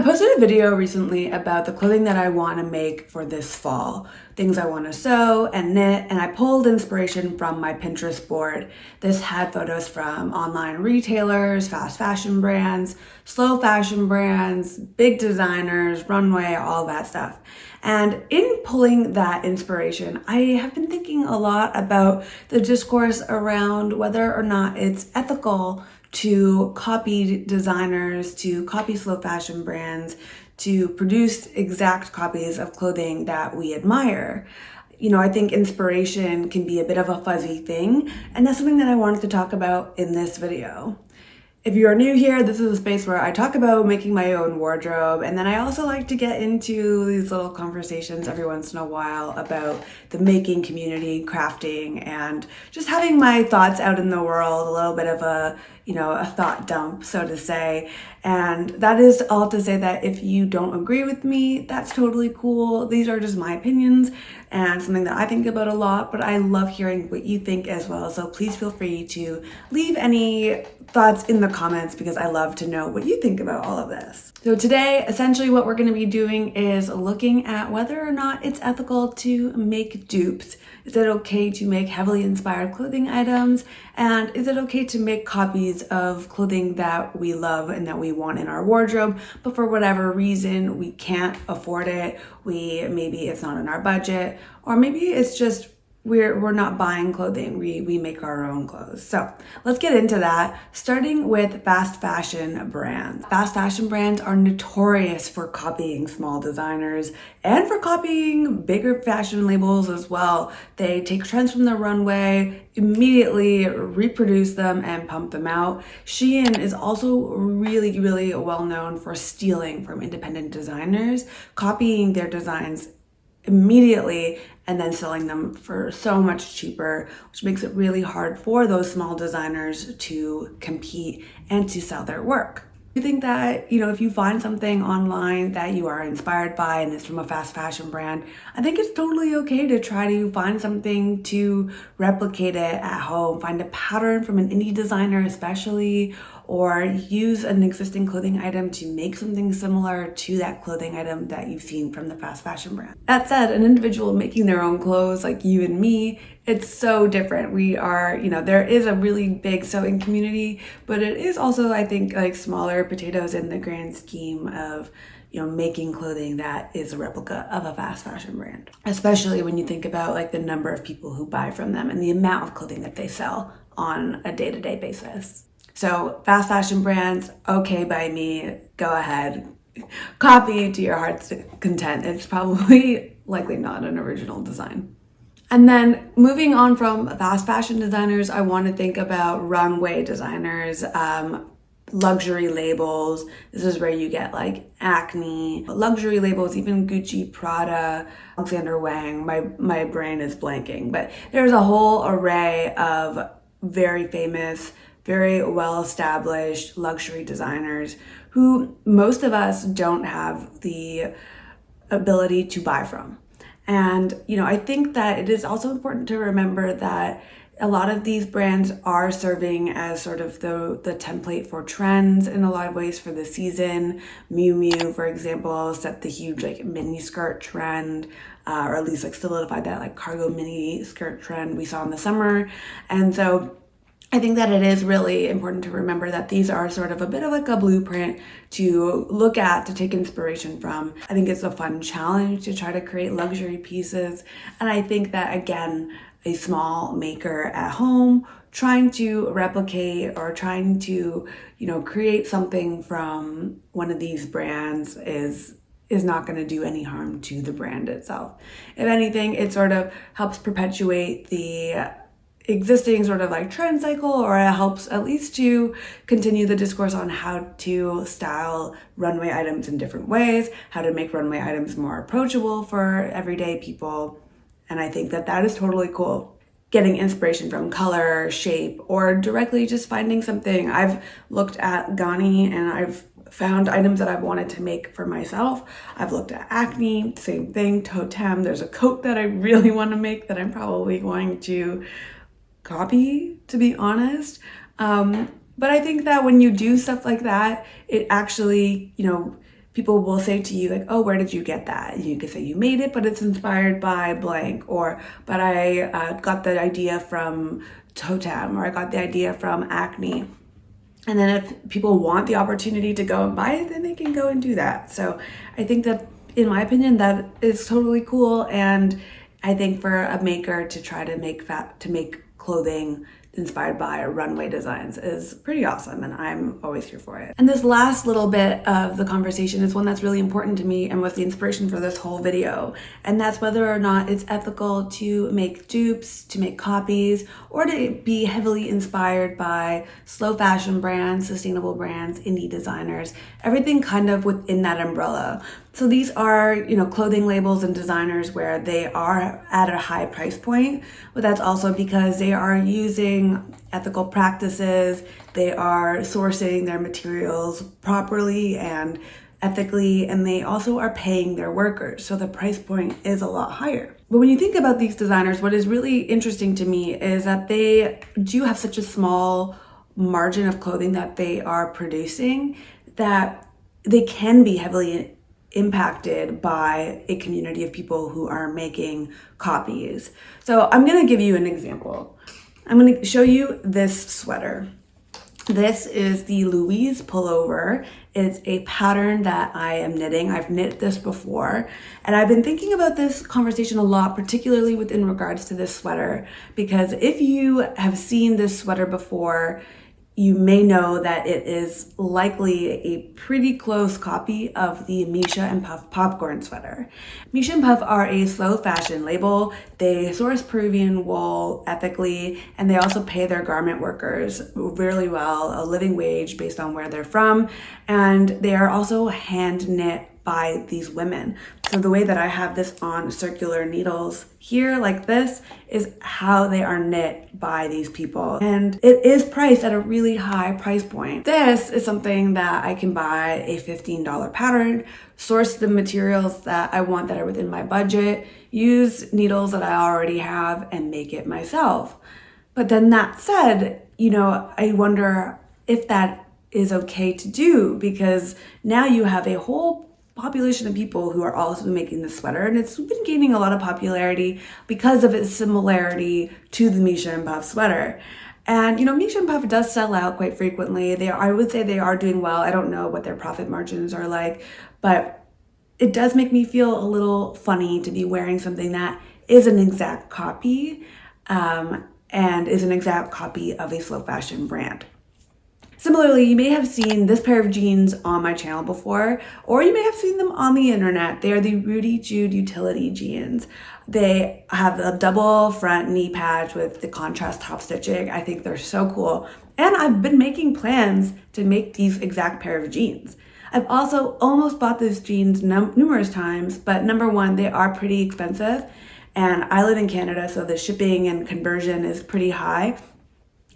I posted a video recently about the clothing that I want to make for this fall, things I want to sew and knit, and I pulled inspiration from my Pinterest board. This had photos from online retailers, fast fashion brands, slow fashion brands, big designers, runway, all that stuff. And in pulling that inspiration, I have been thinking a lot about the discourse around whether or not it's ethical to copy designers, to copy slow fashion brands, to produce exact copies of clothing that we admire. I think inspiration can be a bit of a fuzzy thing, and that's something that I wanted to talk about in this video. If you are new here, this is a space where I talk about making my own wardrobe, and then I also like to get into these little conversations every once in a while about the making community, crafting, and just having my thoughts out in the world, a little bit of a thought dump, so to say. And that is all to say that if you don't agree with me, that's totally cool. These are just my opinions and something that I think about a lot, but I love hearing what you think as well. So please feel free to leave any thoughts in the comments because I love to know what you think about all of this. So today, essentially what we're going to be doing is looking at whether or not it's ethical to make dupes. Is it okay to make heavily inspired clothing items? And is it okay to make copies of clothing that we love and that we want in our wardrobe, but for whatever reason we can't afford it? Maybe it's not in our budget, or maybe it's just we're not buying clothing, we make our own clothes. So let's get into that, starting with fast fashion brands. Fast fashion brands are notorious for copying small designers and for copying bigger fashion labels as well. They take trends from the runway, immediately reproduce them and pump them out. Shein is also really, really well known for stealing from independent designers, copying their designs immediately and then selling them for so much cheaper, which makes it really hard for those small designers to compete and to sell their work. I think that, if you find something online that you are inspired by and it's from a fast fashion brand, I think it's totally okay to try to find something to replicate it at home, find a pattern from an indie designer especially, or use an existing clothing item to make something similar to that clothing item that you've seen from the fast fashion brand. That said, an individual making their own clothes like you and me, it's so different. We are, there is a really big sewing community, but it is also, I think, like smaller potatoes in the grand scheme of making clothing that is a replica of a fast fashion brand, especially when you think about like the number of people who buy from them and the amount of clothing that they sell on a day-to-day basis. So fast fashion brands, okay by me, go ahead, copy to your heart's content. It's probably likely not an original design. And then moving on from fast fashion designers, I want to think about runway designers, luxury labels. This is where you get like Acne, luxury labels, even Gucci, Prada, Alexander Wang. My brain is blanking, but there's a whole array of very famous, very well-established luxury designers who most of us don't have the ability to buy from. And, I think that it is also important to remember that a lot of these brands are serving as sort of the template for trends in a lot of ways for the season. Miu Miu, for example, set the huge like mini skirt trend, or at least like solidified that like cargo mini skirt trend we saw in the summer. And so I think that it is really important to remember that these are sort of a bit of like a blueprint to look at, to take inspiration from. I think it's a fun challenge to try to create luxury pieces. And I think that, again, a small maker at home trying to replicate or trying to, create something from one of these brands is not going to do any harm to the brand itself. If anything, it sort of helps perpetuate the existing sort of like trend cycle, or it helps at least to continue the discourse on how to style runway items in different ways, how to make runway items more approachable for everyday people. And I think that that is totally cool. Getting inspiration from color, shape, or directly just finding something. I've looked at Gani and I've found items that I've wanted to make for myself. I've looked at Acne, same thing, Totem. There's a coat that I really want to make that I'm probably going to copy, to be honest. But I think that when you do stuff like that, it actually, people will say to you like, oh, where did you get that? And you can say you made it, but it's inspired by blank, or but I got the idea from Totem, or I got the idea from Acne. And then if people want the opportunity to go and buy it, then they can go and do that. So I think that, in my opinion, that is totally cool. And I think for a maker to try to make clothing inspired by runway designs is pretty awesome, and I'm always here for it. And this last little bit of the conversation is one that's really important to me and was the inspiration for this whole video, and that's whether or not it's ethical to make dupes, to make copies, or to be heavily inspired by slow fashion brands, sustainable brands, indie designers, everything kind of within that umbrella. So these are, clothing labels and designers where they are at a high price point, but that's also because they are using ethical practices, they are sourcing their materials properly and ethically, and they also are paying their workers. So the price point is a lot higher. But when you think about these designers, what is really interesting to me is that they do have such a small margin of clothing that they are producing that they can be heavily impacted by a community of people who are making copies. So I'm going to give you an example. I'm going to show you this sweater. This is the Louise pullover. It's a pattern that I am knitting. I've knit this before, and I've been thinking about this conversation a lot, particularly within regards to this sweater, because if you have seen this sweater before, you may know that it is likely a pretty close copy of the Misha and Puff popcorn sweater. Misha and Puff are a slow fashion label. They source Peruvian wool ethically, and they also pay their garment workers really well, a living wage based on where they're from. And they are also hand knit by these women. So the way that I have this on circular needles here like this is how they are knit by these people. And it is priced at a really high price point. This is something that I can buy a $15 pattern, source the materials that I want that are within my budget, use needles that I already have, and make it myself. But then that said, I wonder if that is okay to do, because now you have a whole population of people who are also making this sweater, and it's been gaining a lot of popularity because of its similarity to the Misha and Puff sweater. And Misha and Puff does sell out quite frequently. I would say they are doing well. I don't know what their profit margins are like, but it does make me feel a little funny to be wearing something that is an exact copy, and is an exact copy of a slow fashion brand. Similarly, you may have seen this pair of jeans on my channel before, or you may have seen them on the internet. They are the Rudy Jude utility jeans. They have a double front knee patch with the contrast top stitching. I think they're so cool. And I've been making plans to make these exact pair of jeans. I've also almost bought these jeans numerous times, but number one, they are pretty expensive. And I live in Canada, so the shipping and conversion is pretty high.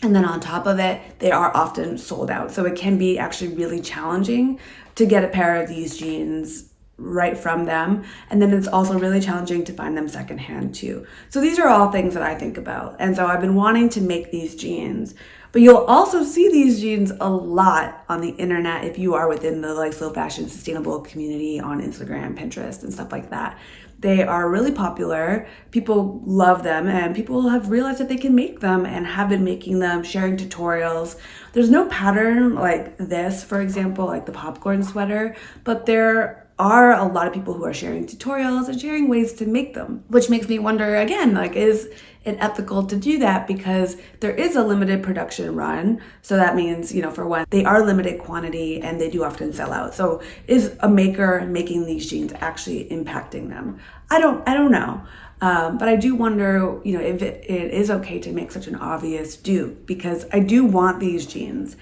And then on top of it, they are often sold out. So it can be actually really challenging to get a pair of these jeans right from them. And then it's also really challenging to find them secondhand too. So these are all things that I think about. And so I've been wanting to make these jeans, but you'll also see these jeans a lot on the internet if you are within the slow fashion sustainable community on Instagram, Pinterest, and stuff like that. They are really popular. People love them, and people have realized that they can make them and have been making them, sharing tutorials. There's no pattern like this, for example, like the popcorn sweater, but there are a lot of people who are sharing tutorials and sharing ways to make them, which makes me wonder again, is it ethical to do that? Because there is a limited production run. So that means, for one, they are limited quantity and they do often sell out. So is a maker making these jeans actually impacting them? I don't know. But I do wonder, if it is okay to make such an obvious dupe, because I do want these jeans.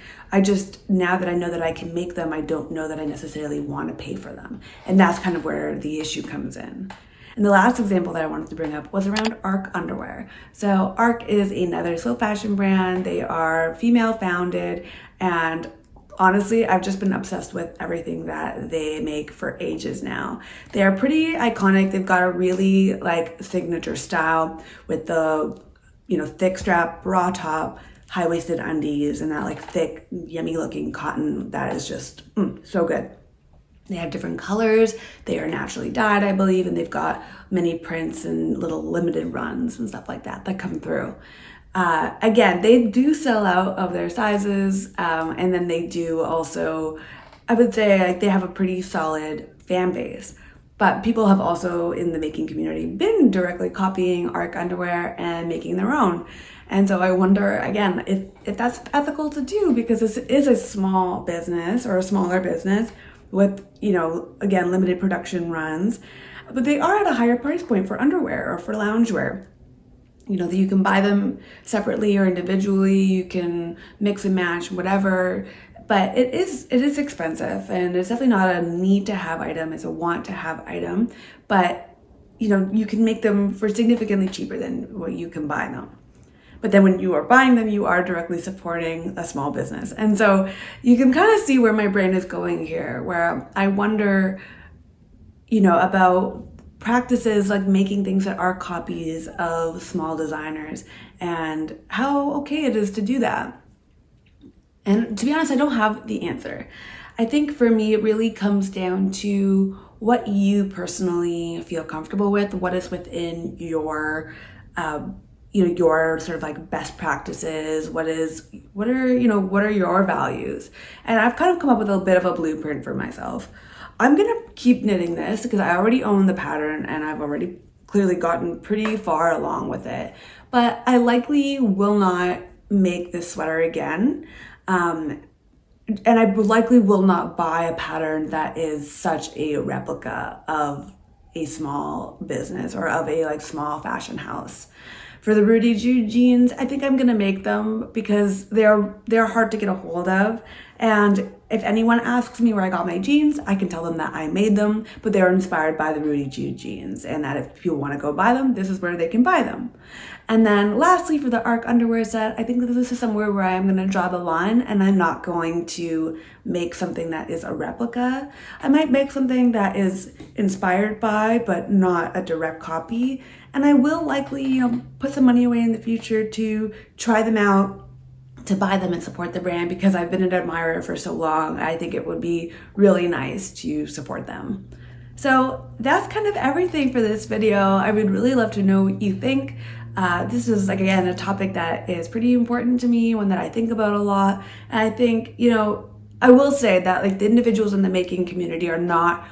Now that I know that I can make them, I don't know that I necessarily want to pay for them. And that's kind of where the issue comes in. And the last example that I wanted to bring up was around Arc underwear. So Arc is another slow fashion brand. They are female founded, and honestly, I've just been obsessed with everything that they make for ages now. They are pretty iconic. They've got a really signature style with the, thick strap bra top, high-waisted undies, and that thick, yummy looking cotton that is just so good. They have different colors. They are naturally dyed, I believe, and they've got many prints and little limited runs and stuff like that come through. Again, they do sell out of their sizes, and then they do also, I would say, like, they have a pretty solid fan base. But people have also in the making community been directly copying ARC underwear and making their own. And so I wonder, again, if that's ethical to do, because this is a small business or a smaller business with, again, limited production runs, but they are at a higher price point for underwear or for loungewear. That you can buy them separately or individually, you can mix and match, whatever, but it is expensive, and it's definitely not a need to have item, it's a want to have item, but you can make them for significantly cheaper than what you can buy them. But then when you are buying them, you are directly supporting a small business. And so you can kind of see where my brain is going here, where I wonder, about practices like making things that are copies of small designers and how okay it is to do that. And to be honest, I don't have the answer. I think for me, it really comes down to what you personally feel comfortable with, what is within your your sort of like best practices, what are your values. And I've kind of come up with a bit of a blueprint for myself. I'm gonna keep knitting this because I already own the pattern and I've already clearly gotten pretty far along with it, but I likely will not make this sweater again. And I likely will not buy a pattern that is such a replica of a small business or of a small fashion house. For the Rudy Jude jeans, I think I'm gonna make them because they're hard to get a hold of. And if anyone asks me where I got my jeans, I can tell them that I made them, but they're inspired by the Rudy Jude jeans, and that if people wanna go buy them, this is where they can buy them. And then lastly, for the ARC underwear set, I think that this is somewhere where I'm gonna draw the line, and I'm not going to make something that is a replica. I might make something that is inspired by, but not a direct copy. And I will likely, put some money away in the future to try them out, to buy them and support the brand, because I've been an admirer for so long. I think it would be really nice to support them. So that's kind of everything for this video. I would really love to know what you think. This is, again, a topic that is pretty important to me, one that I think about a lot. And I think, I will say that the individuals in the making community are not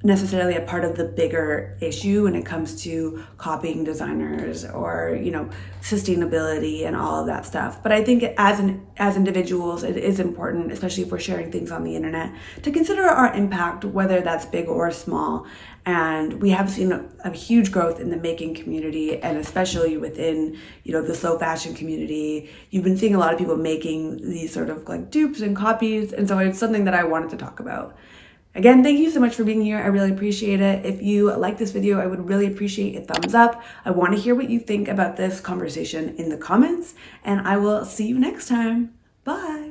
necessarily a part of the bigger issue when it comes to copying designers or sustainability and all of that stuff. But I think as individuals, it is important, especially if we're sharing things on the internet, to consider our impact, whether that's big or small. And we have seen a huge growth in the making community, and especially within the slow fashion community. You've been seeing a lot of people making these sort of dupes and copies, and so it's something that I wanted to talk about. Again, thank you so much for being here. I really appreciate it. If you like this video, I would really appreciate a thumbs up. I want to hear what you think about this conversation in the comments, and I will see you next time. Bye.